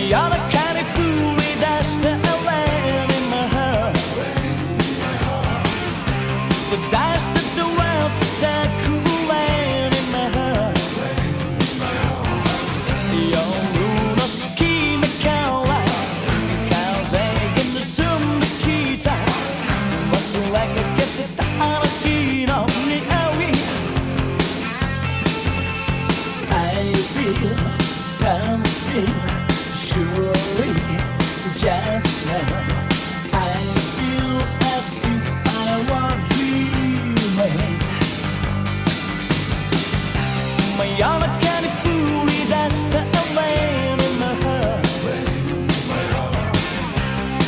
夜中に降り出した Rain in my heart That's the world to take Rain in my heart 夜の隙間から風が盗んできた忘れかけてたあの日の匂い I feel something surely just now I feel as if I were dreaming 真夜中に降り出した Rain in my heart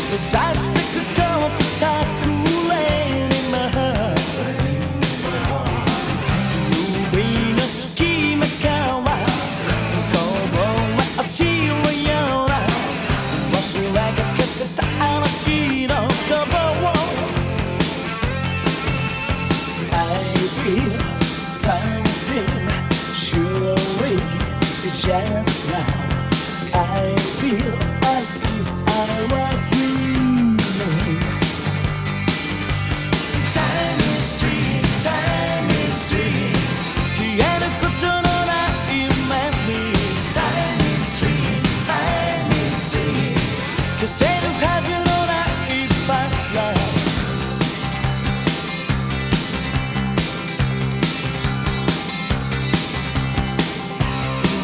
閉ざしてくこってたく Rain in my heart 指の隙間からこぼれ落ちるような忘れかけてたあの日のことを I feel something surely just now I feel as if I were dreaming Time is dream, time is dream 消えることのない memories Time is dream, time is dream 消せるはずのない past life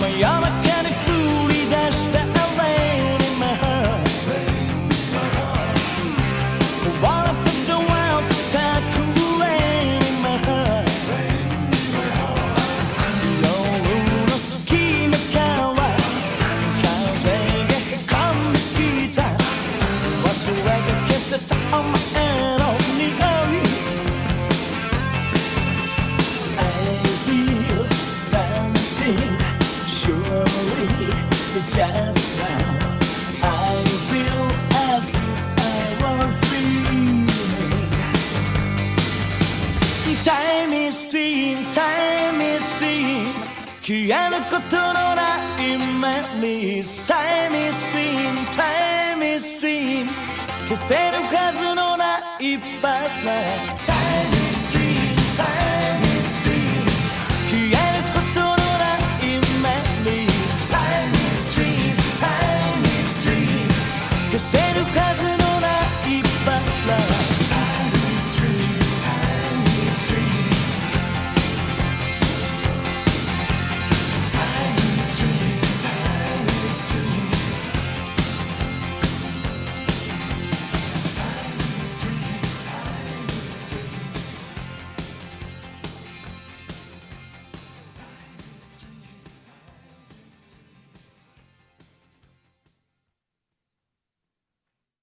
真夜中に降り出した Rain in my heart Wanna put the world to take Rain in my heart 夜の隙間から風がへこんできた忘れかけてたお前の匂い I feel something surely just now I feel as if I were dreaming Time is dream, time is dream 消えることのない memories Time is dream, time is dream 消せるはずのない past life Time